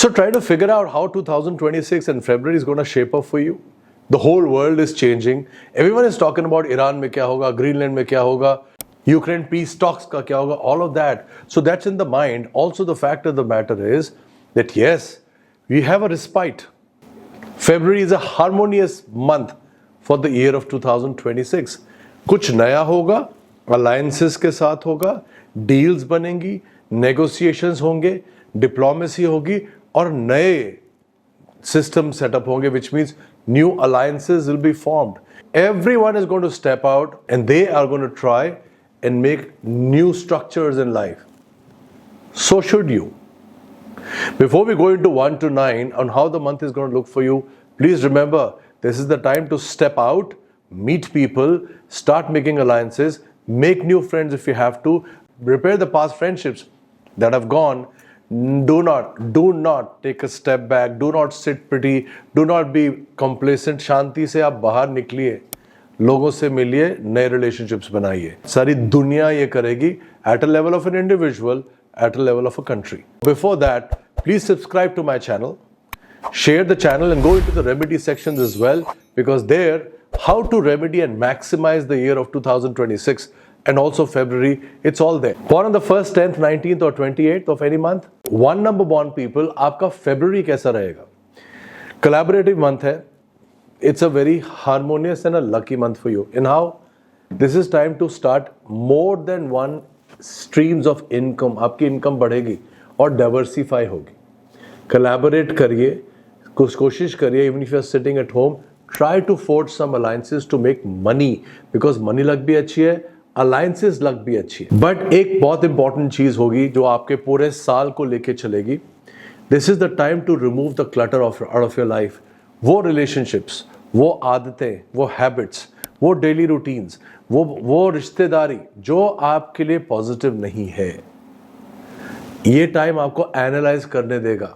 So try to figure out how 2026 and February is going to shape up for you. The whole world is changing. Everyone is talking about Iran mein kya hoga, Greenland mein kya hoga, Ukraine peace talks ka kya hoga, all of that. So that's in the mind. Also the fact of the matter is that yes, we have a respite. February is a harmonious month for the year of 2026. कुछ नया होगा, alliances के साथ होगा, deals बनेंगी, negotiations होंगे, diplomacy होगी और नए system setup होंगे, which means new alliances will be formed. Everyone is going to step out and they are going to try and make new structures in life. So should you. Before we go into 1 to 9 on how the month is going to look for you, please remember this is the time to step out, meet people, start making alliances, make new friends if you have to, repair the past friendships that have gone. Do not take a step back, do not sit pretty, do not be complacent. शांति से आप बाहर निकलिए, लोगों से मिलिए, नए relationships बनाइए. सारी दुनिया ये करेगी at a level of an individual, at a level of a country. Before that, please subscribe to my channel, share the channel and go into the remedy sections as well, because there, how to remedy and maximize the year of 2026 and also February, it's all there. Born on the 1st, 10th, 19th or 28th of any month, 1 number born people, आपका February कैसा रहेगा? Collaborative month है. It's a very harmonious and a lucky month for you. And how? This is time to start more than one streams of income. आपकी income बढ़ेगी और diversify होगी. Collaborate करिए, कुछ कोशिश करिए, even if you are sitting at home, try to forge some alliances to make money, because money luck भी अच्छी है, alliances luck भी अच्छी है. But एक बहुत important चीज होगी जो आपके पूरे साल को लेके चलेगी. This is the time to remove the clutter out of your life. वो relationships, वो आदतें, वो habits, वो daily routines, वो रिश्तेदारी जो आपके लिए positive नहीं है, ये टाइम आपको एनालाइज करने देगा.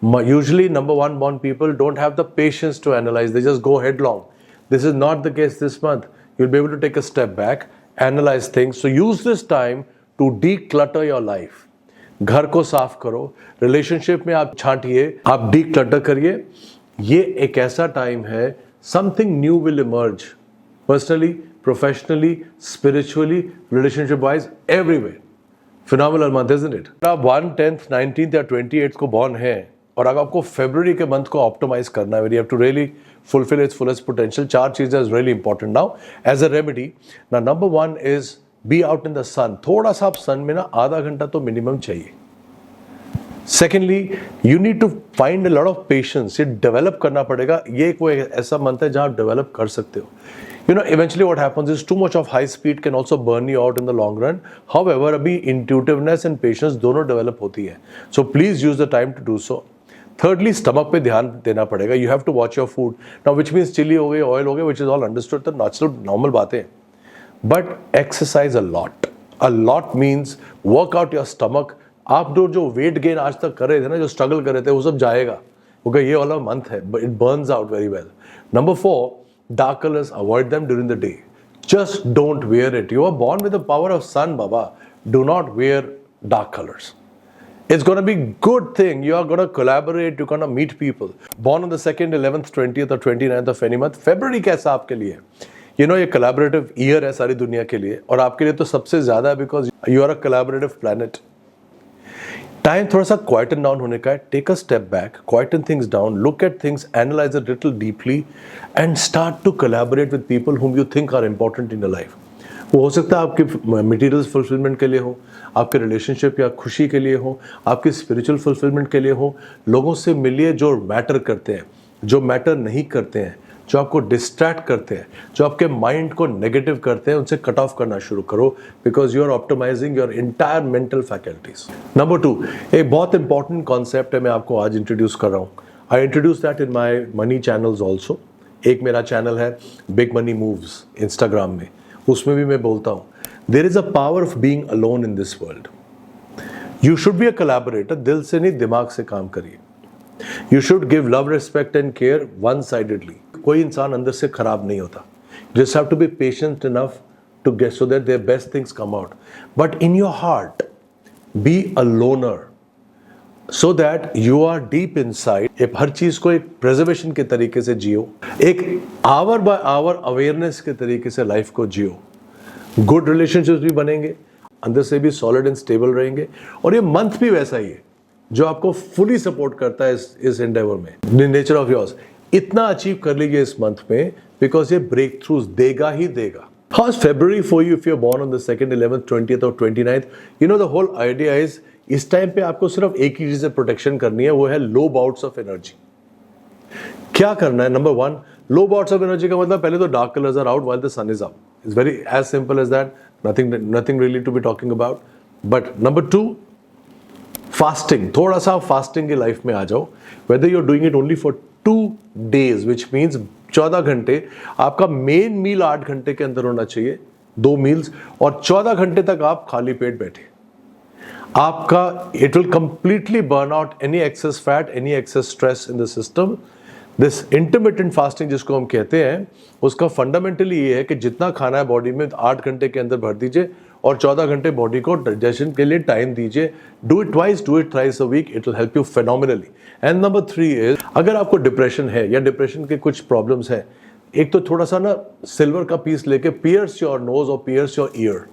Usually number 1 born people don't have the patience to analyze, they just go headlong. This is not the case this month. You'll be able to take a step back, analyze things. So use this time to declutter your life. घर को साफ करो, relationship में आप छांटिए, आप declutter करिए. ये एक ऐसा टाइम है, something new will emerge. Personally, professionally, spiritually, relationship wise, everywhere. Phenomenal month, isn't it? आप 1, 10th, 19th या 28th को born हैं और अगर आपको February के month को optimize करना है, you have to really fulfill its fullest potential. 4 चीजें is really important now as a remedy. Now number 1 is be out in the sun. थोड़ा सा आप sun में ना आधा घंटा तो minimum चाहिए. Secondly, you need to find a lot of patience. ये develop करना पड़ेगा. ये कोई ऐसा month है जहाँ आप develop कर सकते हो. You know, eventually what happens is too much of high speed can also burn you out in the long run. However, अभी intuitiveness and patience दोनों develop होती है. So please use the time to do so. Thirdly, stomach पे ध्यान देना पड़ेगा. You have to watch your food. Now, which means chili हो गई, oil हो गई, which is all understood. तो natural, normal बातें. But exercise a lot. A lot means work out your stomach. आप जो weight gain आज तक कर रहे थे ना, जो struggle कर रहे थे, वो सब जाएगा. क्योंकि ये वाला month है, but it burns out very well. Number 4, dark colors, avoid them during the day. Just don't wear it. You are born with the power of sun, Baba. Do not wear dark colors. It's going to be good thing. You are going to collaborate. You're going to meet people. Born on the 2nd, 11th, 20th or 29th of any month. February कैसा आपके लिए? You know, ये collaborative year है सारी दुनिया के लिए और आपके लिए तो सबसे ज़्यादा है because you are a collaborative planet. Time थोड़ा सा क्वाइटन डाउन होने का है. Take a step back, quieten things down, look at things, analyse it little deeply and start to collaborate with people whom you think are important in your life. वो हो सकता है आपके मटेरियल फुलफिलमेंट के लिए हो, आपके रिलेशनशिप या खुशी के लिए हो, आपके स्पिरिचुअल फुलफिलमेंट के लिए हो. लोगों से मिलिए जो मैटर करते हैं, जो मैटर नहीं करते हैं, जो आपको डिस्ट्रैक्ट करते हैं, जो आपके माइंड को नेगेटिव करते हैं, उनसे कट ऑफ करना शुरू करो because you are optimising your entire mental faculties. Number 2, एक बहुत इंपॉर्टेंट कॉन्सेप्ट है, मैं आपको आज इंट्रोड्यूस कर रहा हूँ. I introduce that in my money channels also. एक मेरा चैनल है बिग मनी मूव्स इंस्टाग्राम में, उसमें भी मैं बोलता हूँ there is a power of being alone in this world. You should be a collaborator. दिल से नहीं, दिमाग से काम करिए. You should give love, respect and care one sidedly. कोई इंसान अंदर से खराब नहीं होता. Just have to be patient enough to get so that their best things come out. But in your heart, be a loner. So that you are deep inside. हर चीज को एक प्रिजर्वेशन के तरीके से जियो, एक आवर बाय आवर अवेयरनेस के तरीके से लाइफ को जियो। गुड रिलेशनशिप्स भी बनेंगे, अंदर से भी सॉलिड एंड स्टेबल रहेंगे, और ये मंथ भी वैसा ही है जो आपको फुली सपोर्ट करता है इस एंडेवर में। नेचर ऑफ योर्स इतना अचीव कर लीजिए इस मंथ में, बिकॉज ये ब्रेक थ्रूज देगा ही देगा। How is February for you if you're born on the 2nd, 11th, 20th or 29th? You know the whole idea is इस टाइम पे आपको सिर्फ एक ही चीज से प्रोटेक्शन करनी है, वो है लो बाउट्स ऑफ एनर्जी। क्या करना है? Number 1, low bouts of energy का मतलब पहले तो dark colours are out while the sun is up. It's very as simple as that, nothing really to be talking about. But number 2, fasting. थोड़ा सा fasting की लाइफ में आ जाओ, whether you are doing it only for 2 days, which means 14 घंटे। आपका main मील 8 घंटे के अंदर होना चाहिए, 2 मील्स, और 14 घंटे तक आप खाली पेट बैठे। आपका it will completely burn out any excess fat, any excess stress in the system. This intermittent fasting जिसको हम कहते हैं, उसका फंडामेंटली ये है कि जितना खाना है बॉडी में 8 घंटे के अंदर भर दीजिए और 14 घंटे बॉडी को डाइजेशन के लिए टाइम दीजिए। Do it twice, do it thrice a week, it will help you phenomenally. And number 3 is, अगर आपको डिप्रेशन है या डिप्रेशन के कुछ प्रॉब्लम्स हैं, एक तो थोड़ा सा ना सिल्वर का पीस लेके पियर्स योर नोज और pierce your ear,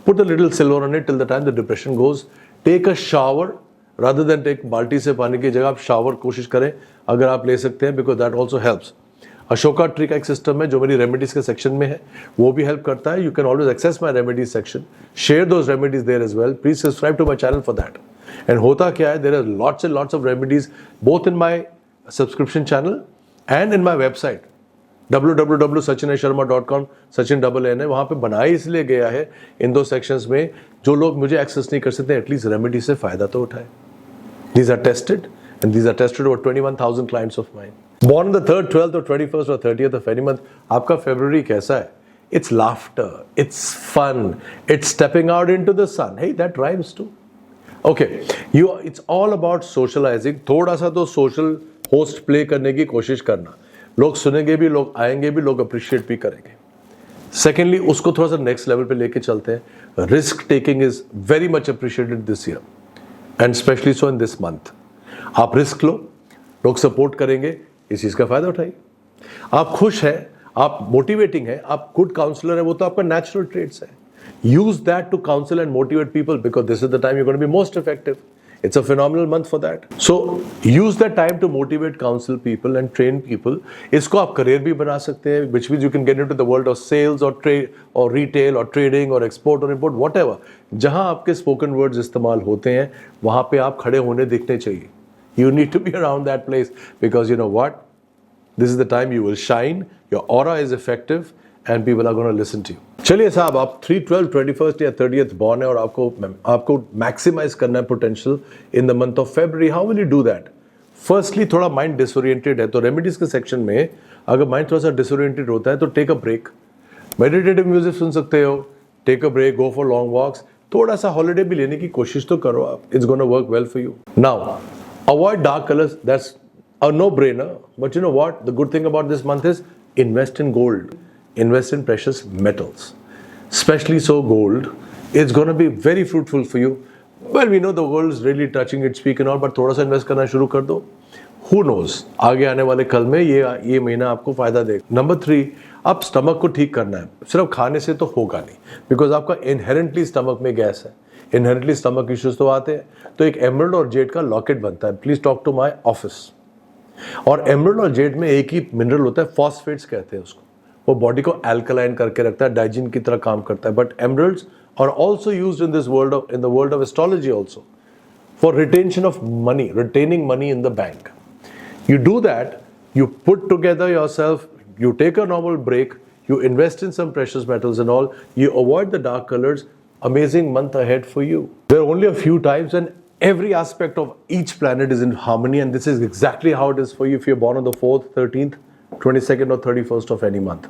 put a little silver on it till the time the depression goes. Take a shower rather than take बाल्टी से पानी की जगह आप शावर कोशिश करें अगर आप ले सकते हैं, because that also helps. Ashoka tree का एक सिस्टम है जो मेरी रेमेडीज के सेक्शन में है, वो भी हेल्प करता है। You can always access my remedies section, share those remedies there as well. Please subscribe to my channel for that. And होता क्या है, there are lots and lots of remedies both in my subscription channel and in my website www.sachinasharma.com, Sachin double N है, वहाँ पे बनाया इसलिए गया है इन 2 सेक्शंस में, जो लोग मुझे एक्सेस नहीं कर सकते एटलीस्ट रेमेडी से फायदा तो उठाए। These are tested and these are tested over 21,000 clients of mine. Born on the 3rd, 12th or 21st or 30th of any month, आपका February कैसा है? It's laughter, it's fun, it's stepping out into the sun. Hey, that rhymes too. Okay, it's all about socializing. थोड़ा सा तो social host play करने की कोशिश करना। लोग सुनेंगे भी, लोग आएंगे भी, लोग अप्रिशिएट भी करेंगे। सेकेंडली, उसको थोड़ा सा नेक्स्ट लेवल पे लेके चलते हैं। Risk taking is very much appreciated this year and specially so in this month. आप रिस्क लो, लोग सपोर्ट करेंगे, इस चीज का फायदा उठाइए। आप खुश हैं, आप मोटिवेटिंग है, आप गुड काउंसलर है, वो तो आपका नेचुरल ट्रेड्स है। Use that to counsel and motivate people because this is the time you gonna be most effective. It's a phenomenal month for that. So use that time to motivate, counsel people and train people. इसको आप career भी बना सकते हैं, which means you can get into the world of sales or trade or retail or trading or export or import, whatever. जहाँ आपके spoken words इस्तेमाल होते हैं, वहाँ पे आप खड़े होने दिखने चाहिए. You need to be around that place because you know what? This is the time you will shine. Your aura is effective and people are going to listen to you. चलिए साहब, आप 3, 12, 21st या 30th born है और आपको maximise करना है potential in the month of February. How will you do that? Firstly, थोड़ा माइंड डिसोरिएंटेड है तो रेमेडीज के सेक्शन में अगर माइंड थोड़ा सा डिसोरिएंटेड होता है तो take a break, meditative music सुन सकते हो, take a break, go for long walks, थोड़ा सा हॉलीडे भी लेने की कोशिश तो करो आप। It's gonna work well for you. Now avoid dark colours, that's a no brainer, but you know what, the good thing about this month is invest in gold, invest in precious metals, especially so gold. It's going to be very fruitful for you. Well, we know the world is really touching its peak and all, but थोड़ा सा invest करना शुरू कर दो। Who knows, आगे आने वाले कल में ये महीना आपको फायदा देगा। नंबर 3, अब स्टमक को ठीक करना है। सिर्फ खाने से तो होगा नहीं, बिकॉज आपका इनहेरेंटली स्टमक में गैस है, इनहेरेंटली स्टमक इश्यूज तो आते हैं। तो एक एमरल्ड और जेड का लॉकेट बनता है, please talk to my office. और एमरल्ड और जेड में एक ही मिनरल होता है, फॉस्फेट्स कहते हैं उसको। वो बॉडी को एल्कलाइन करके रखता है, डाइजिन की तरह काम करता है। But emeralds are also used in this world of, in the world of astrology also for retention of money, retaining money in the bank. You do that, you put together yourself, you take a normal break, you invest in some precious metals and all, you avoid the dark colors, amazing month ahead for you. There are only a few times when every aspect of each planet is in harmony, and this is exactly how it is for you if you're born on the 4th, 13th, 22nd or 31st of any month.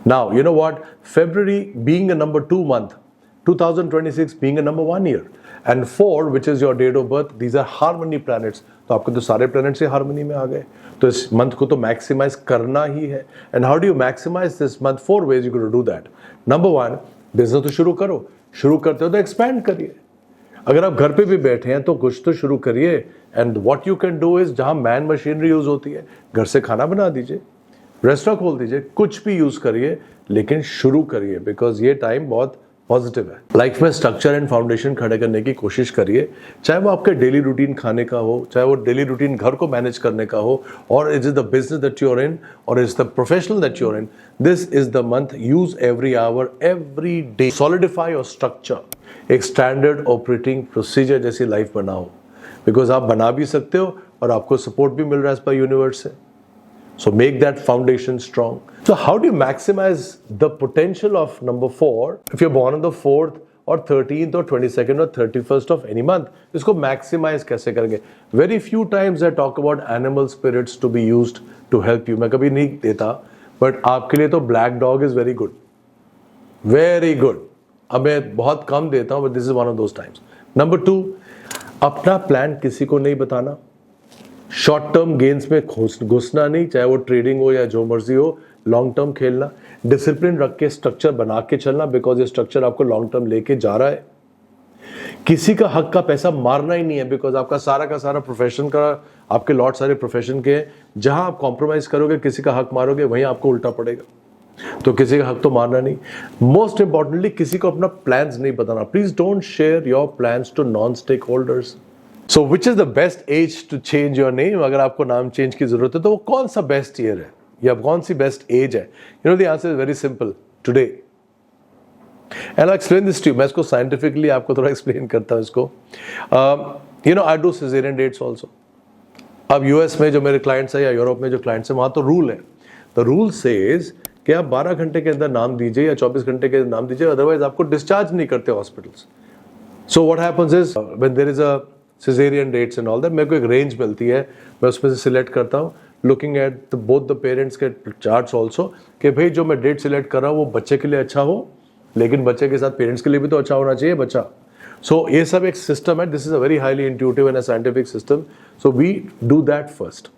Now, you know what? February being a number 2 month, 2026 being a number 1 year, and 4 which is your date of birth, these are harmony planets. तो आपको तो सारे planets ही harmony में आ गए, तो इस month को तो मैक्सिमाइज करना ही है। And how do you maximise this month? 4 ways you gotta do that. Number 1, business तो शुरू करो, शुरू करते हो तो एक्सपैंड करिए। अगर आप घर पे भी बैठे हैं तो कुछ तो शुरू करिए। And what you can do is, जहां मैन मशीनरी यूज होती है घर से खाना बना दीजिए, रेस्टोरेंट खोल दीजिए, कुछ भी यूज करिए, लेकिन शुरू करिए, बिकॉज ये टाइम बहुत पॉजिटिव है। लाइफ में स्ट्रक्चर एंड फाउंडेशन खड़े करने की कोशिश करिए, चाहे वो आपके डेली रूटीन खाने का हो, चाहे वो डेली रूटीन घर को मैनेज करने का हो, और is the business that you are in, और is the professional that you are in, this is the month. Use every hour, every day, solidify your structure. एक स्टैंडर्ड ऑपरेटिंग प्रोसीजर जैसी life बनाओ, because आप बना भी सकते हो और आपको सपोर्ट भी मिल रहा है इस पर यूनिवर्स से। So make that foundation strong. So how do you maximize the potential of number 4 if you're born on the 4th or 13th or 22nd or 31st of any month? इसको maximize कैसे करेंगे? Very few times I talk about animal spirits to be used to help you. मैं कभी नहीं देता, but आपके लिए तो black dog is very good. Very good. अब मैं बहुत कम देता हूँ, but this is one of those times. Number 2, अपना प्लान किसी को नहीं बताना। शॉर्ट टर्म गेन्स में घुसना नहीं, चाहे वो ट्रेडिंग हो या जो मर्जी हो, लॉन्ग टर्म खेलना, डिसिप्लिन रख के स्ट्रक्चर बना के चलना, बिकॉज ये स्ट्रक्चर आपको लॉन्ग टर्म लेके जा रहा है। किसी का हक का पैसा मारना ही नहीं है, बिकॉज आपका सारा का सारा प्रोफेशन का, आपके लॉट सारे प्रोफेशन के हैं, जहां आप कॉम्प्रोमाइज करोगे, किसी का हक मारोगे, वहीं आपको उल्टा पड़ेगा। तो किसी का हक तो मारना नहीं। मोस्ट इंपॉर्टेंटली, किसी को अपना प्लान्स नहीं बताना। Please don't share your plans to non stakeholders. So which is the best age to change your name? अगर आपको नाम चेंज की जरूरत है तो वो कौन सा बेस्ट ईयर है या कौन सी बेस्ट एज है? You know the answer is very simple. Today. And I'll explain this to you. मैं इसको साइंटिफिकली आपको थोड़ा एक्सप्लेन करता हूँ इसको। You know I do cesarean dates also. अब यूएस में जो मेरे क्लाइंट्स है या यूरोप में जो क्लाइंट्स है, वहाँ तो रूल है। The rule says कि आप 12 घंटे के अंदर नाम दीजिए या 24 घंटे के अंदर नाम दीजिए, अदरवाइज आपको डिस्चार्ज नहीं करते hospitals. So what happens is when there is a caesarean dates and all that, मेरे को एक रेंज मिलती है, मैं उसमें से सिलेक्ट करता हूँ, looking at both the parents के चार्ट्स ऑल्सो, कि भाई जो मैं डेट सिलेक्ट कर रहा हूँ वो बच्चे के लिए अच्छा हो, लेकिन बच्चे के साथ पेरेंट्स के लिए भी तो अच्छा होना चाहिए बच्चा। सो ये सब एक सिस्टम है, this is a very highly intuitive and a scientific system, so we do that first.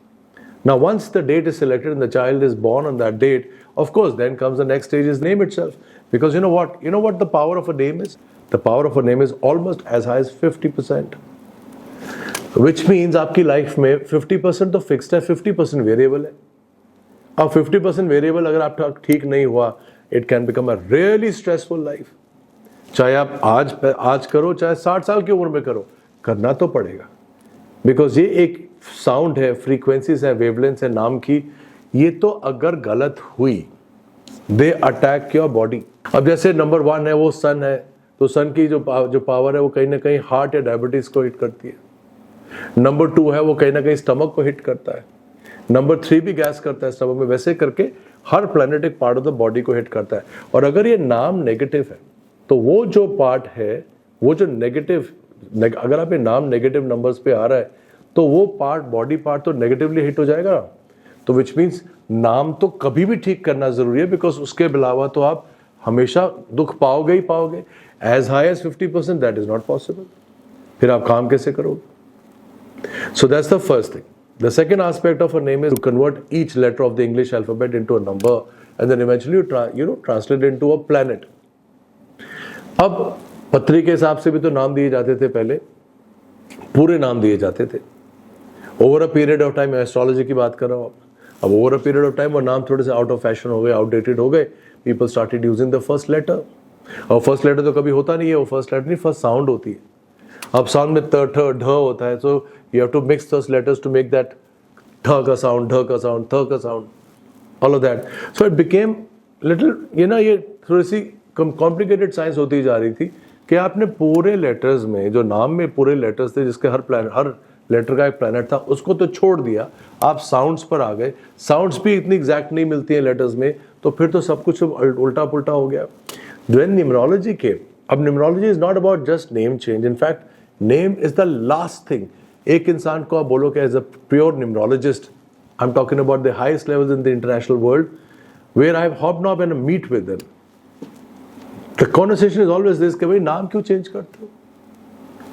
Now once the date is selected and the child is born on that date, of course then comes the next stage, is name itself. Because you know what the power of a name is? The power of a name is almost as high as 50%. Which means आपकी life में 50% तो fixed है, 50% variable है। अब 50% variable अगर आपका ठीक नहीं हुआ, it can become a really stressful life. चाहे आप आज करो, चाहे 60 साल की उम्र में करो, करना तो पड़ेगा। बिकॉज ये एक साउंड है, फ्रीक्वेंसीज है, वेवलेंथ है नाम की, ये तो अगर गलत हुई, दे अटैक योर बॉडी। अब जैसे नंबर 1 है वो सन है, तो सन की जो पावर है वो कहीं ना कहीं हार्ट या डायबिटीज को हिट करती है। नंबर 2 है वो कहीं ना कहीं स्टमक को हिट करता है। नंबर 3 भी गैस करता है स्टमक में। वैसे करके हर प्लैनेट एक पार्ट ऑफ द बॉडी को हिट करता है। और अगर ये नाम नेगेटिव है, तो वो जो पार्ट है, वो जो नेगेटिव, अगर आप ये नाम नेगेटिव नंबर्स पे आ रहा है, तो वो पार्ट, बॉडी पार्ट तो नेगेटिवली हिट हो जाएगा। तो विच मीन्स नाम तो कभी भी ठीक करना जरूरी है, बिकॉज उसके अलावा तो आप हमेशा दुख पाओगे ही पाओगे। As high as 50% that is not possible. फिर आप काम कैसे करोगे? So that's the first thing. The second aspect of a name is to convert each letter of the English alphabet into a number, and then eventually you translate it into a planet. अब पत्री के हिसाब से भी तो नाम दिए जाते थे पहले, पूरे नाम दिए जाते थे। Over a period of time, astrology की बात कर रहा हूँ। अब over a period of time वो नाम थोड़े से आउट ऑफ फैशन हो गए, आउटडेटेड हो गए। People started using the first letter. और फर्स्ट लेटर तो कभी होता नहीं है, वो फर्स्ट लेटर नहीं, फर्स्ट साउंड होती है। अब साउंड में त, ठ, ढ होता है, सो you have to mix those letters to make that th ka sound, th ka sound, th ka sound, all of that. So it became little, ये थोड़ी सी complicated science होती जा रही थी कि आपने पूरे लेटर्स में, जो नाम में पूरे लेटर्स थे, जिसके हर लेटर का एक प्लैनेट था, उसको तो छोड़ दिया, आप साउंड्स पर आ गए। साउंड्स भी इतनी एग्जैक्ट नहीं मिलती हैं लेटर्स में, तो फिर तो सब कुछ उल्टा पुल्टा हो गया। When numerology came, अब numerology is not about just name change. In fact, name is the last thing. एक इंसान को आप बोलो कि as a pure numerologist, I am talking about the highest levels in the international world, where I have hobnob and meet with them, the conversation is always this कि भाई नाम क्यों चेंज करते हो?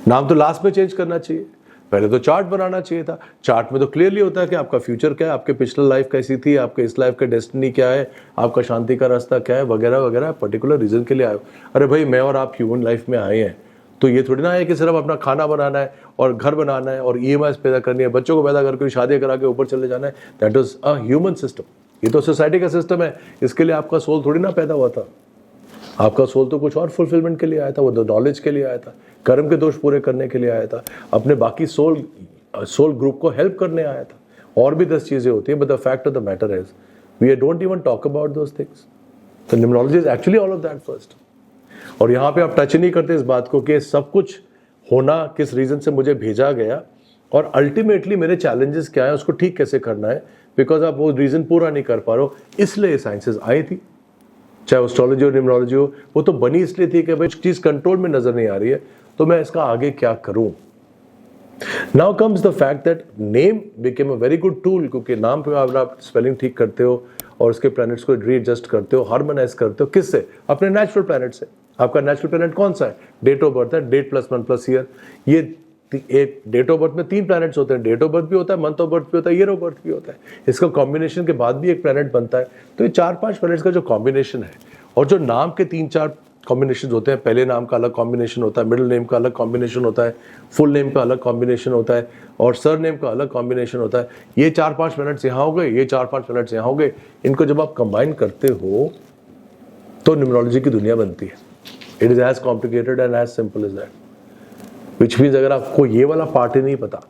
नाम तो लास्ट में चेंज करना चाहिए, पहले तो चार्ट बनाना चाहिए था। चार्ट में तो क्लियरली होता है कि आपका फ्यूचर क्या है, आपके पिछले लाइफ कैसी थी, आपके इस लाइफ का डेस्टिनी क्या है, आपका शांति का रास्ता क्या है, वगैरह वगैरह। पर्टिकुलर रीजन के लिए आए हो। अरे भाई, मैं और आप ह्यूमन लाइफ में आए हैं तो ये थोड़ी ना है कि सिर्फ अपना खाना बनाना है और घर बनाना है और EMIs पैदा करनी है, बच्चों को पैदा करके शादी करा के ऊपर चले जाना है। That is a human system. ये तो सोसाइटी का सिस्टम है। इसके लिए आपका सोल थोड़ी ना पैदा हुआ था। आपका सोल तो कुछ और फुलफिलमेंट के लिए आया था, वो तो नॉलेज के लिए आया था, कर्म के दोष पूरे करने के लिए आया था, अपने बाकी सोल ग्रुप को हेल्प करने आया था। और भी 10 चीजें होती है, but the fact of the matter is we don't even talk about those things. The numerology is actually all of that first. और यहाँ पे आप टच नहीं करते इस बात को कि सब कुछ होना किस रीजन से मुझे भेजा गया और अल्टीमेटली मेरे चैलेंजेस क्या है, उसको ठीक कैसे करना है, बिकॉज आप वो रीजन पूरा नहीं कर पा रहे हो। इसलिए साइंसेस आई थी, चाहे एस्ट्रोलॉजी और न्यूमरोलॉजी हो, वो तो बनी इसलिए थी कि भाई चीज कंट्रोल में नजर नहीं आ रही है, तो मैं इसका आगे क्या करूं। Now comes the fact that name became a very good tool, क्योंकि नाम पे आप स्पेलिंग ठीक करते हो और उसके प्लैनेट्स को रीएडजस्ट करते हो, हार्मोनाइज करते हो। किससे? अपने नेचुरल प्लैनेट से। आपका नेचुरल प्लैनेट कौन सा है? डेट ऑफ बर्थ है, date plus month plus year. ये एक डेट ऑफ बर्थ में 3 प्लैनेट्स होते हैं, डेट ऑफ बर्थ भी होता है, मंथ ऑफ बर्थ भी होता है, ईयर ऑफ बर्थ भी होता है। इसका कॉम्बिनेशन के बाद भी एक प्लैनेट बनता है। तो ये 4-5 प्लैनेट्स का जो कॉम्बिनेशन है, और जो नाम के 3-4 कॉम्बिनेशन होते हैं, पहले नाम का अलग कॉम्बिनेशन होता है, मिडिल नेम का अलग कॉम्बिनेशन होता है, फुल नेम का अलग कॉम्बिनेशन होता है, और सर नेम का अलग कॉम्बिनेशन होता है। ये 4-5 प्लैनेट्स यहाँ हो गए, ये 4-5 प्लैनेट्स यहाँ हो गए। इनको जब आप कंबाइन करते हो तो न्यूमरोलॉजी की दुनिया बनती है। It is as complicated and as simple as that, which means अगर आपको ये वाला पार्ट ही नहीं पता,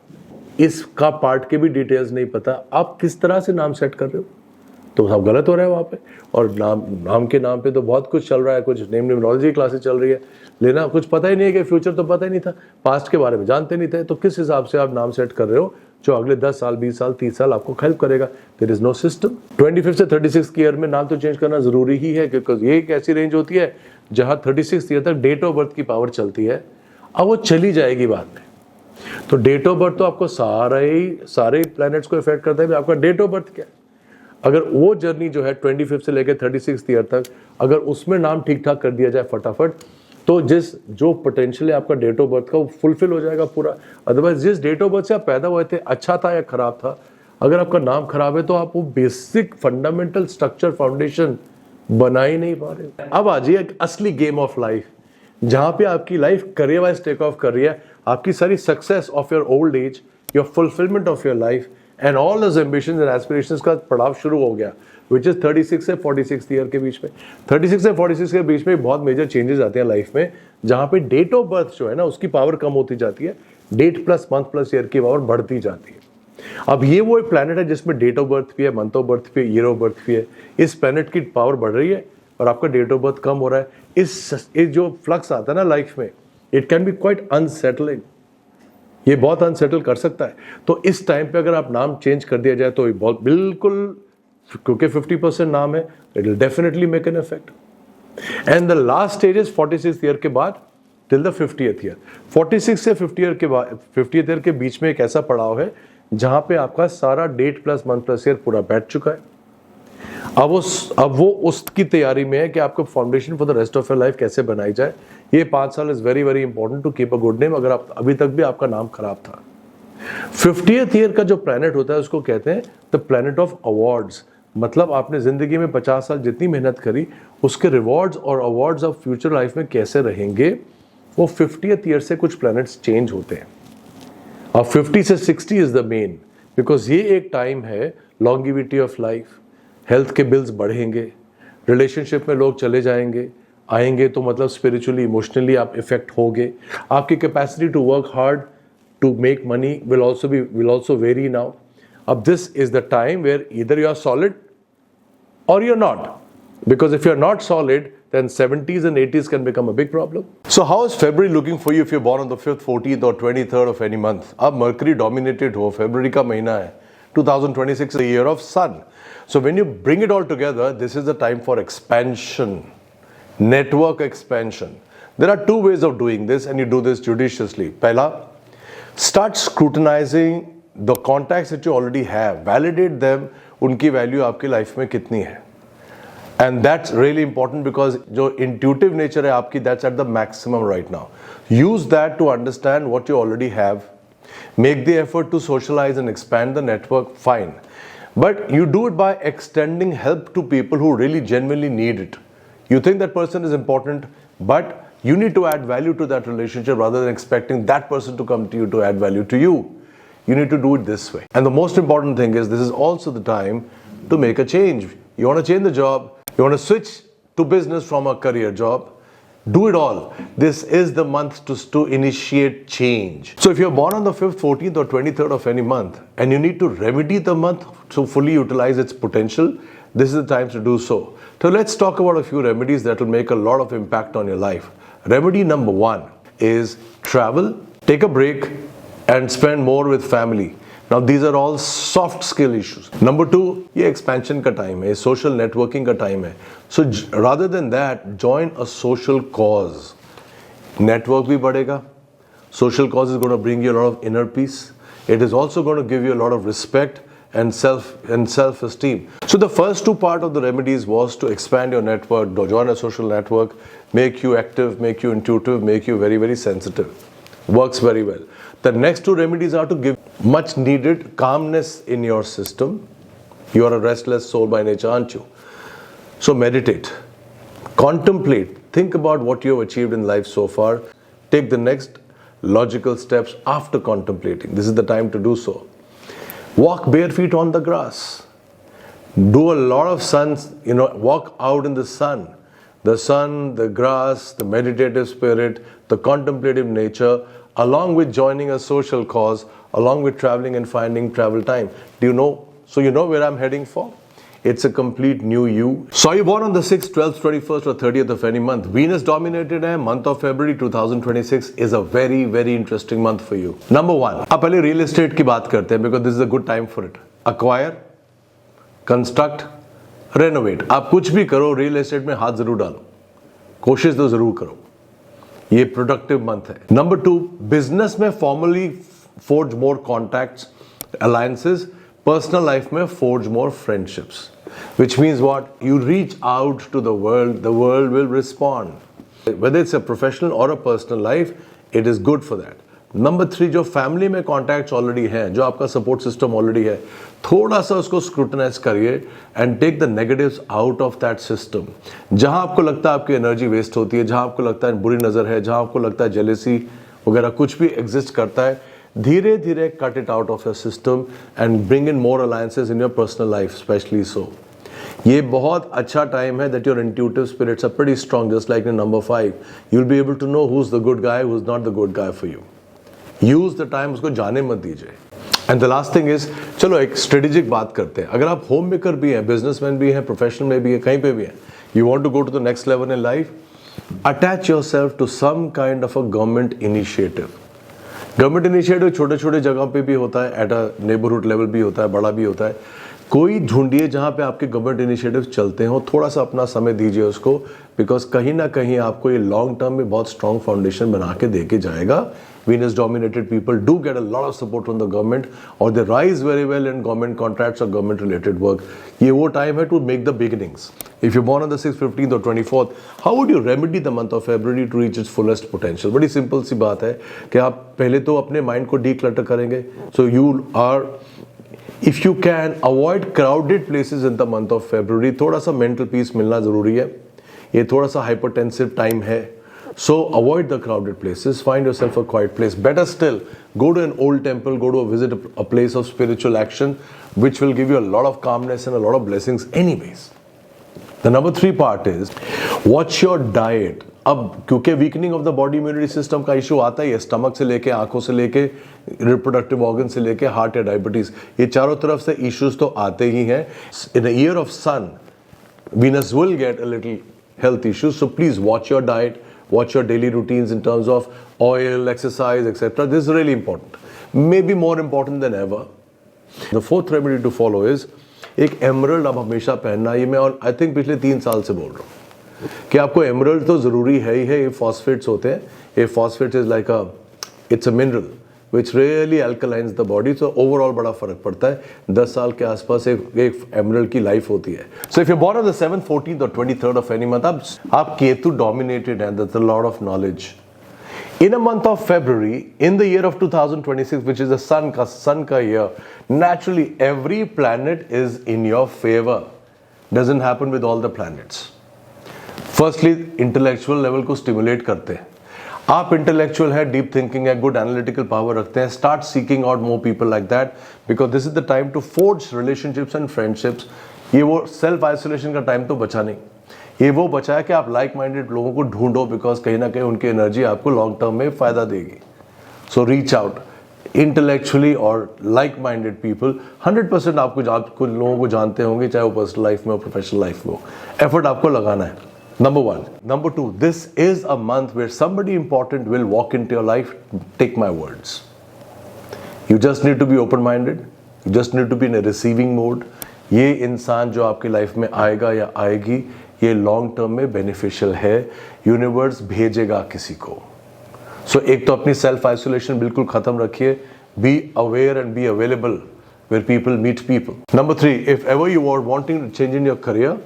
इसका पार्ट के भी डिटेल्स नहीं पता, आप किस तरह से नाम सेट कर रहे हो, तो सब गलत हो रहा है वहाँ पे। और नाम के नाम पे तो बहुत कुछ चल रहा है, कुछ न्यूमरोलॉजी क्लासेस चल रही है, लेना कुछ पता ही नहीं है कि फ्यूचर तो पता ही नहीं था, पास्ट के बारे में जानते नहीं थे, तो किस हिसाब से आप नाम सेट कर रहे हो जो अगले 10 साल 20 साल 30 साल आपको हेल्प करेगा। There is no system. 25 से 36 की ईयर में नाम तो चेंज करना जरूरी ही है, क्योंकि ये एक ऐसी रेंज होती है जहाँ 36 ईयर तक डेट ऑफ बर्थ की पावर चलती है। अब वो चली जाएगी बाद में। तो डेट ऑफ बर्थ तो आपको सारे प्लैनेट्स को इफेक्ट करता है। आपका डेट ऑफ बर्थ क्या है, अगर वो जर्नी जो है 25 से लेकर 36 ईयर तक, अगर उसमें नाम ठीक ठाक कर दिया जाए फटाफट, तो जो पोटेंशियल है आपका डेट ऑफ बर्थ का, वो फुलफिल हो जाएगा पूरा। अदरवाइज जिस डेट ऑफ बर्थ से आप पैदा हुए थे, अच्छा था या खराब था, अगर आपका नाम खराब है तो आप वो बेसिक फंडामेंटल स्ट्रक्चर फाउंडेशन बना ही नहीं पा रहे। अब आ जाइए असली गेम ऑफ लाइफ, जहां पे आपकी life career wise take off कर रही है। आपकी सारी success of your old age, your fulfilment of your life and all those ambitions and aspirations का पड़ाव शुरू हो गया, विच इज 36 से 46 ईयर के बीच में। 36 से 46 के बीच में बहुत मेजर चेंजेस आते हैं लाइफ में, जहां पे डेट ऑफ बर्थ जो है ना, उसकी पावर कम होती जाती है, date plus month plus year की पावर बढ़ती जाती है। अब ये वो एक प्लैनेट है जिसमें डेट ऑफ बर्थ भी है, मंथ ऑफ बर्थ भी है, ईयर ऑफ बर्थ भी है। इस प्लैनेट की पावर बढ़ रही है और आपका डेट ऑफ बर्थ कम हो रहा है। इस जो फ्लक्स आता है ना लाइफ में, it can be quite unsettling. ये बहुत अनसेटल कर सकता है। तो इस टाइम पे अगर आप नाम चेंज कर दिया जाए तो ये बहुत बिल्कुल, क्योंकि 50% नाम है, it will definitely make an effect. And the last stage is 46 year के बाद टिल द 50th ईयर। 46 से 50th ईयर के बीच में एक ऐसा पड़ाव है जहां पे आपका सारा date plus month plus year पूरा बैठ चुका है। अब वो उसकी तैयारी में है कि आपको foundation for the rest of your life कैसे बनाई जाए। ये 5 साल is very very important to keep a good name, अगर आप अभी तक भी आपका नाम खराब था। 50th ईयर का जो प्लैनेट होता है उसको कहते हैं द प्लैनेट ऑफ अवार्ड्स। मतलब आपने जिंदगी में 50 साल जितनी मेहनत करी, उसके रिवॉर्ड्स और अवार्ड्स ऑफ फ्यूचर लाइफ में कैसे रहेंगे, वो 50th ईयर से कुछ प्लैनेट्स चेंज होते हैं। अब 50 से 60 इज द मेन, बिकॉज ये एक टाइम है लॉन्गिविटी ऑफ लाइफ, हेल्थ के बिल्स बढ़ेंगे, रिलेशनशिप में लोग चले जाएंगे, आएंगे तो मतलब स्पिरिचुअली इमोशनली आप इफेक्ट होगे। आपकी capacity to work hard to make money will also vary now. अब this is the time where either you are solid और you are not, because if you're not solid, then 70s and 80s can become a big problem. So how is February looking for you if you're born on the 5th, 14th or 23rd of any month? अब Mercury dominated हो, February का महीना है, 2026 is the year of Sun. So when you bring it all together, this is the time for expansion, network expansion. There are 2 ways of doing this and you do this judiciously. पहला, start scrutinizing the contacts that you already have, validate them, उनकी value आपकी life में कितनी है। And that's really important because जो intuitive nature है आपकी, that's at the maximum right now. Use that to understand what you already have. Make the effort to socialize and expand the network, fine. But you do it by extending help to people who really genuinely need it. You think that person is important, but You need to add value to that relationship rather than expecting that person to come to you to add value to you. You need to do it this way. And the most important thing is, this is also the time to make a change. You want to change the job, you want to switch to business from a career job, do it all. This is the month to initiate change. So if you're born on the 5th, 14th or 23rd of any month and you need to remedy the month to fully utilize its potential, this is the time to do so. So let's talk about a few remedies that will make a lot of impact on your life. Remedy number 1 is travel, take a break and spend more with family. Now these are all soft skill issues. Number 2, ये expansion का time है, social networking का time है. So rather than that, join a social cause. Network भी बढ़ेगा. Social cause is going to bring you a lot of inner peace. It is also going to give you a lot of respect and self-esteem. So the first 2 part of the remedies was to expand your network, join a social network, make you active, make you intuitive, make you very, very sensitive. Works very well. The next 2 remedies are to give much needed calmness in your system. You are a restless soul by nature, aren't you? So meditate, contemplate, think about what you have achieved in life so far. Take the next logical steps after contemplating. This is the time to do so. Walk bare feet on the grass. Do a lot of walk out in the sun. The sun, the grass, the meditative spirit, the contemplative nature, along with joining a social cause, along with traveling and finding travel time. Do you know? So you know where I'm heading for? It's a complete new you. So you're born on the 6th, 12th, 21st or 30th of any month. Venus dominated है. Month of February 2026 is a very, very interesting month for you. Number 1, अब पहले real estate की बात करते हैं because this is a good time for it. Acquire, construct, renovate. आप कुछ भी करो, real estate में हाथ जरूर डालो. कोशिश तो जरूर करो. ये प्रोडक्टिव मंथ है. नंबर 2, बिजनेस में formally forge more contacts, alliances. Personal life में forge more friendships. Which means what? You reach out to the world will respond. Whether it's a professional or a personal life, it is good for that. Number 3, जो family में contacts already हैं, जो आपका support system already है, थोड़ा सा उसको scrutinise करिए and take the negatives out of that system. जहां आपको लगता है आपकी एनर्जी वेस्ट होती है, जहां आपको लगता है बुरी नज़र है, जहां आपको लगता है जेलेसी वगैरह कुछ भी एग्जिस्ट करता है, धीरे धीरे cut it out of your system and bring in more alliances in your personal life specially. So ये बहुत अच्छा टाइम है that your intuitive spirits are pretty strong, just like in number 5. You'll be able to know who's the good guy, who's not the good guy for you. Use the time, उसको जाने मत दीजिए. And the last thing is, चलो एक strategic बात करते हैं. अगर आप होम मेकर भी हैं, बिजनेसमैन भी हैं, प्रोफेशनल में भी हैं, कहीं पे भी हैं, you want to go to the next level in life, attach yourself to some kind of a government initiative. Government initiative छोटे छोटे जगह पे भी होता है, एट अ नेबरहुड लेवल भी होता है, बड़ा भी होता है. कोई ढूंढिए जहाँ पे आपके गवर्नमेंट इनिशिएटिव चलते हो, थोड़ा सा अपना समय दीजिए उसको, बिकॉज कहीं ना कहीं आपको ये लॉन्ग टर्म में बहुत स्ट्रॉन्ग फाउंडेशन बना के दे के जाएगा. Venus dominated people do get a lot of support from the government, or they rise very well in government contracts or government related work. ये वो टाइम है to make the beginnings. If you're born on the 6th, 15th or 24th, how would you remedy the month of February to reach its fullest potential? बड़ी simple सी बात है कि आप पहले तो अपने माइंड को declutter करेंगे. So you are, if you can avoid crowded places in the month of February, थोड़ा सा mental peace मिलना ज़रूरी है. ये थोड़ा सा hypertensive time है. So avoid the crowded places, find yourself a quiet place. Better still, go to an old temple, go to visit a place of spiritual action, which will give you a lot of calmness and a lot of blessings anyways. The number 3 part is, watch your diet. अब क्योंकि weakening of the body immunity system का issue आता है, stomach से लेके, आंखों से लेके, reproductive organ से लेके, हार्ट या डायबिटीज, ये चारों तरफ से issues तो आते ही हैं. In a year of sun, Venus will get a little health issues, so please watch your diet. Watch your daily routines in terms of oil, exercise, etc. This is really important. Maybe more important than ever. The 4th remedy to follow is, एक emerald आप हमेशा पहनना. ये मैं और I think पिछले 3 साल से बोल रहा हूँ कि आपको emerald तो ज़रूरी है ही है. ये phosphates होते हैं. ये phosphate is like it's a mineral which really alkalines the body. So overall बड़ा फर्क पड़ता है. 10 साल के आसपास एक emerald की लाइफ होती है. So if you're born on the 7th, 14th or 23rd of any month, आप Ketu dominated and that's a lot of knowledge. In a month of February, in the year of 2026, which is the sun ka year, naturally every planet is in your favor. Doesn't happen with all the planets. Firstly intellectual level को stimulate करते हैं। आप intellectual है, deep thinking है, good analytical power रखते हैं, start seeking out more people like that, because this is the time to forge relationships and friendships. ये वो सेल्फ आइसोलेशन का टाइम तो बचा नहीं, ये वो बचा है कि आप लाइक माइंडेड लोगों को ढूंढो, बिकॉज कहीं ना कहीं उनकी एनर्जी आपको लॉन्ग टर्म में फायदा देगी। सो रीच आउट इंटेलेक्चुअली और लाइक माइंडेड पीपल। 100% आपको लोगों को जानते होंगे, चाहे वो पर्सनल लाइफ में हो, प्रोफेशनल लाइफ में हो। एफर्ट आपको लगाना है, number 1। Number 2, this is a month where somebody important will walk into your life. Take my words. You just need to be open minded. You just need to be in a receiving mode. ये इंसान जो आपकी life में आएगा या आएगी, ये long term में बेनिफिशियल है। यूनिवर्स भेजेगा किसी को। सो एक तो अपनी सेल्फ आइसोलेशन बिल्कुल खत्म रखिए, be aware and be available where people meet people. Number 3, if ever you are wanting to change in your career,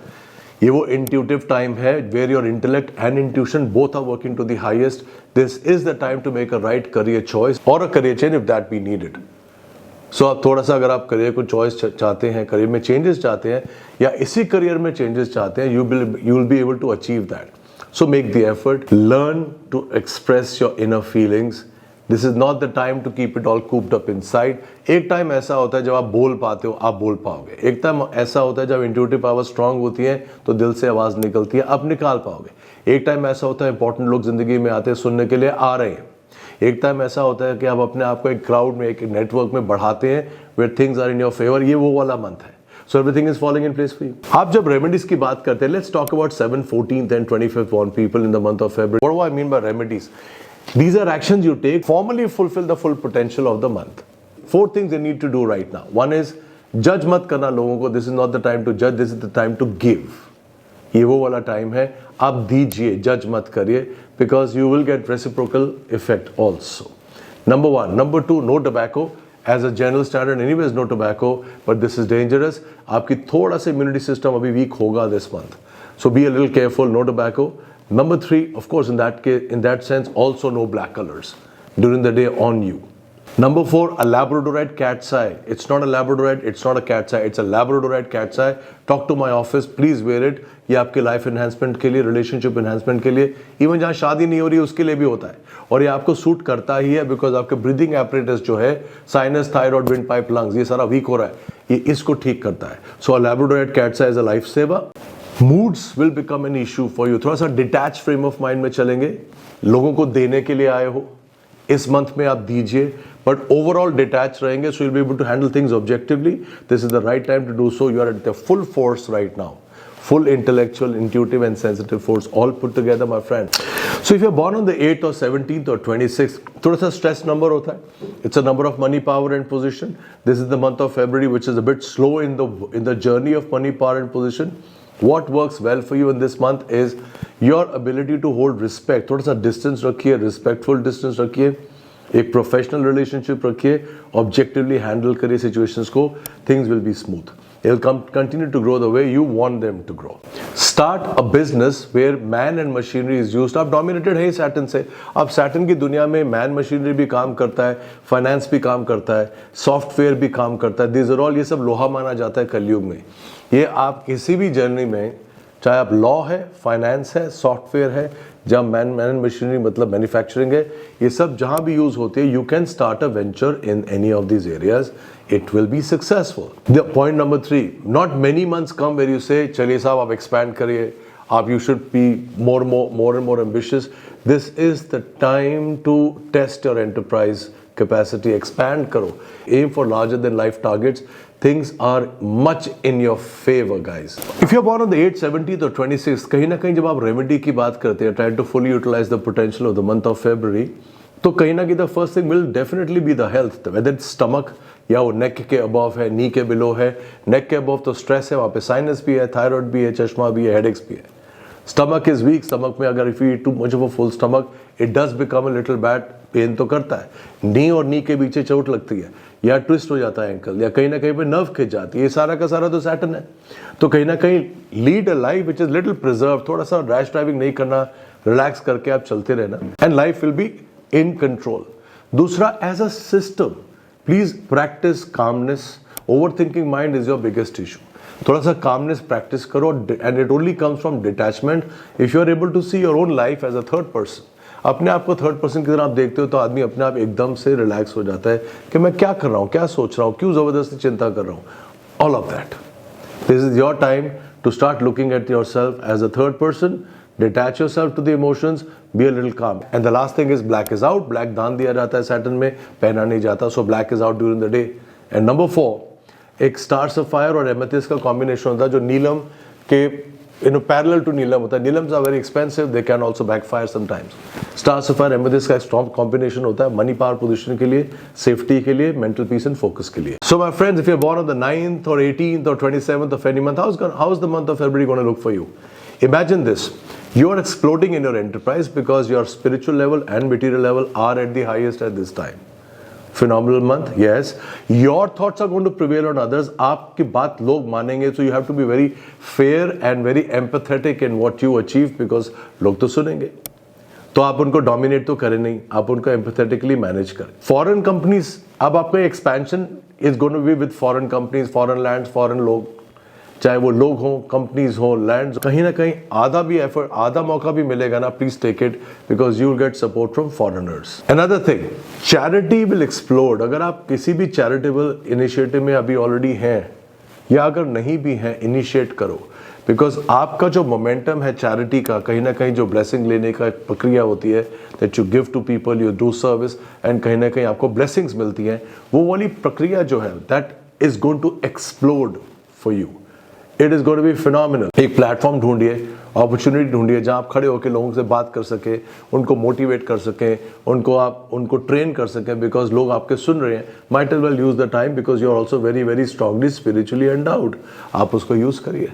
ये वो इंट्यूटिव टाइम है where your intellect and intuition both are working to the highest. This is the time to make a right career choice और a career change if that be needed. So आप थोड़ा सा अगर आप career को choice चाहते हैं, career में चेंजेस चाहते हैं, या इसी करियर में चेंजेस चाहते हैं, you will be able to achieve that. So make the effort, learn to express your inner feelings. This is not the time to keep it all cooped up inside. एक time ऐसा होता है जब आप बोल पाते हो, आप बोल पाओगे। एक टाइम ऐसा होता है जब इंट्यूटिव पावर स्ट्रांग होती है तो दिल से आवाज़ निकलती है, आप निकाल पाओगे। एक टाइम ऐसा होता है इंपॉर्टेंट लोग जिंदगी में आते हैं, सुनने के लिए आ रहे हैं। एक टाइम ऐसा होता है कि आप अपने आप को एक क्राउड में, एक नेटवर्क में बढ़ाते हैं, where things are in your favour. ये वो वाला मंथ है। So everything is falling in place for you. आप जब रेमेडीज की बात करते हैं, let's talk about 7th, 14th and 25th born people in the month of February. What do I mean by remedies? These are actions you take formally fulfill the full potential of the month. 4 things you need to do right now. One is judge मत करना लोगों को. This is not the time to judge. This is the time to give. ये वो वाला time है, आप दीजिए, जज मत करिए, because you will get reciprocal effect also. Number 1. Number 2, no tobacco. As a general standard, anyways, no tobacco, but this is dangerous. आपकी थोड़ा सा immunity system अभी weak होगा this month, so be a little careful. No tobacco. Number 3, of course, in that case, in that sense, also no black colors during the day on you. Number 4, a Labradorite cat's eye. It's not a Labradorite, it's not a cat's eye, it's a Labradorite cat's eye. Talk to my office, please wear it. ये आपके life enhancement के लिए, relationship enhancement के लिए, even जहाँ शादी नहीं हो रही है उसके लिए भी होता है, और ये आपको सूट करता ही है, बिकॉज आपके ब्रीदिंग एपरेटस जो है, sinus, thyroid, wind pipe, lungs, ये सारा वीक हो रहा है, ये इसको ठीक करता है। So a labradorite cats as a life saver. Moods will become an issue for you. थोड़ा सा डिटैच फ्रेम ऑफ माइंड में चलेंगे, लोगों को देने के लिए आए हो, इस मंथ में आप दीजिए, बट ओवरऑल डिटैच रहेंगे, so you will be able to handle things objectively. This is the right time to do so. You are at the full force right now. Full intellectual, intuitive and sensitive force all put together, my friend. So if you're born on the 8th or 17th or 26th, थोड़ा सा stress number होता है. It's a number of money, power and position. This is the month of February, which is a bit slow in the journey of money, power and position. What works well for you in this month is your ability to hold respect. थोड़ा सा distance रखिए, respectful distance रखिए, एक professional relationship रखिए, objectively handle करिए situations को, things will be smooth. They will continue to grow the way you want them to grow. Start a business where man and machinery is used. आप dominated है Saturn से. अब Saturn की दुनिया में man machinery भी काम करता है, फाइनेंस भी काम करता है, सॉफ्टवेयर भी काम करता है. These are all, ये सब लोहा माना जाता है कलयुग में. ये आप किसी भी जर्नी में, चाहे आप लॉ है, फाइनेंस है, सॉफ्टवेयर है, जहाँ मैन एंड मशीनरी मतलब मैन्युफैक्चरिंग है, ये सब जहाँ भी यूज होती है, you can start a venture in any of these areas. It will be successful. The point number 3, not many months come where you say, चलिए साहब आप expand करिए, आप you should be more and more ambitious. This is the time to test your enterprise capacity, expand करो, aim for larger than life targets. Things are much in your favor, guys. If you're born on the 8th, 17th or 26th, कहीं ना कहीं जब आप remedy की बात करते हैं, trying to fully utilize the potential of the month of February, तो कहीं ना कहीं the first thing will definitely be the health, whether it's stomach या वो नेक के अबव है, नी के बिलो है. नेक के अबव तो स्ट्रेस है, वहाँ पे साइनस भी है, थायराइड भी है, चश्मा भी है, हेडेक्स भी है. Stomach is weak. स्टमक में अगर if you eat too much of a full stomach, it does become a little bad, pain तो करता है. नी और नी के पीछे चोट लगती है, या ट्विस्ट हो जाता है एंकल, या कहीं ना कहीं पे नर्व खिंच जाती है. ये सारा का सारा तो सैटर्न है. तो कहीं ना कहीं lead a life which is little preserve. थोड़ा सा रैश ड्राइविंग नहीं करना, रिलैक्स करके आप चलते रहना, and life will be in control. दूसरा, as a system, please practise calmness. Overthinking mind is your biggest issue. थोड़ा सा कामनेस प्रैक्टिस करो, and it only comes from detachment. If you are able to see your own life as a third person, अपने आप को third person की तरह आप देखते हो, तो आदमी अपने आप एकदम से रिलैक्स हो जाता है कि मैं क्या कर रहा हूँ, क्या सोच रहा हूँ, क्यों ज़बरदस्ती चिंता कर रहा हूँ. All of that. This is your time to start looking at yourself as a third person, detach yourself to the emotions, be a little calm. And the last thing is black is out. Black दान दिया जाता है Saturn में, पहना नहीं जाता, so black is out during the day. And number 4, एक star sapphire और एमेथिस्ट का कॉम्बिनेशन होता है जो नीलम के पैरेलल टू नीलम होता है. Neelams are very expensive, they can also backfire sometimes. Star sapphire amethyst का एक स्ट्रॉन्ग कॉम्बिनेशन होता है मनी पावर पोजीशन के लिए, सेफ्टी के लिए, मेंटल पीस एंड फोकस के लिए. So my friends, if you are born on the 9th or 18th or 27th of any month, how is the month of February going to look for you? Imagine this. You are exploding in your enterprise because your spiritual level and material level are at the highest at this time. Phenomenal month, yes. Your thoughts are going to prevail on others. आपकी बात लोग मानेंगे, so you have to be very fair and very empathetic in what you achieve because लोग तो सुनेंगे. तो आप उनको डोमिनेट तो करें नहीं, आप उनको एम्पैथेटिकली मैनेज करें. फॉरेन कंपनीज, अब आपका expansion is going to be with foreign companies, foreign lands, foreign लोग, चाहे वो लोग हों, कंपनीज हो, लैंड्स. कहीं ना कहीं आधा भी एफर्ट, आधा मौका भी मिलेगा ना, please take it because you will get support from foreigners. Another thing, charity will explode. अगर आप किसी भी चैरिटेबल इनिशिएटिव में अभी ऑलरेडी हैं या अगर नहीं भी हैं, इनिशिएट करो. बिकॉज आपका जो मोमेंटम है चैरिटी का, कहीं ना कहीं जो ब्लेसिंग लेने का एक प्रक्रिया होती है, that you give to people, you do service and कहीं ना कहीं आपको ब्लेसिंग्स मिलती हैं, वो वाली प्रक्रिया जो है that is going to explode for you. It is going to be phenomenal. एक प्लेटफॉर्म ढूंढिए, अपॉर्चुनिटी ढूंढिए जहां आप खड़े होकर लोगों से बात कर सके, उनको मोटिवेट कर सकें, उनको ट्रेन कर सकें, बिकॉज लोग आपके सुन रहे हैं. Might as well use the time because you are also very very strongly spiritually endowed. आप उसको यूज करिए,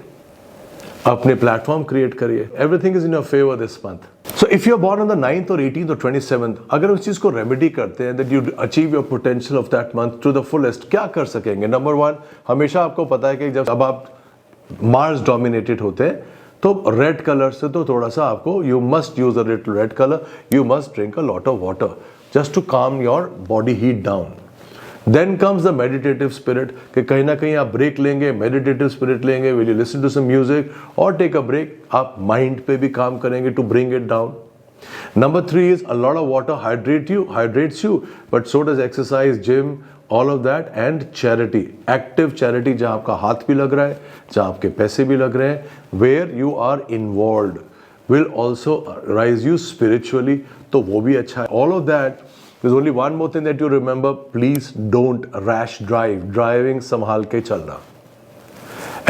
अपने प्लेटफॉर्म क्रिएट करिए. Everything is in your favour this month. So if you are born on the 9th or 18th or 27th, अगर उस चीज को remedy करते हैं that you achieve your potential of that month to the fullest, क्या कर सकेंगे? Number 1, हमेशा आपको पता है कि जब आप मार्स डोमिनेटेड होते हैं तो रेड कलर से तो थोड़ा सा आपको, you must use a little red colour, you must drink a lot of water just to calm your body heat down. Then comes the meditative spirit कि कहीं ना कहीं आप ब्रेक लेंगे, meditative spirit लेंगे, will you listen to some music or take a break, आप mind पे भी काम करेंगे to bring it down. Number 3 is a lot of water hydrates you, but so does exercise, gym, all of that, and charity. Active charity जहाँ आपका हाथ भी लग रहा है, जहाँ आपके पैसे भी लग रहे हैं, where you are involved will also rise you spiritually, तो वो भी अच्छा है. All of that. There's only one more thing that you remember. Please don't rash drive. Driving संभाल के चलना.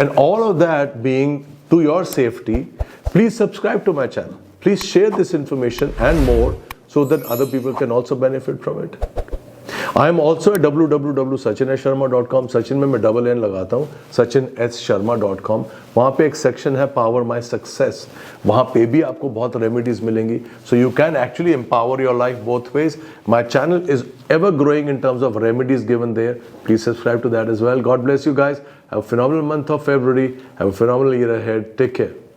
And all of that being to your safety, please subscribe to my channel. Please share this information and more so that other people can also benefit from it. I am also at www.sachinsharma.com. Sachin में मैं double N लगाता हूँ, sachinsharma.com. वहाँ पे एक section है power my success, वहाँ पे भी आपको बहुत रेमेडीज मिलेंगी. So you can actually empower your life both ways. My channel is ever growing in terms of remedies given there. Please subscribe to that as well. God bless you guys. Have a phenomenal month of February. Have a phenomenal year ahead. Take care.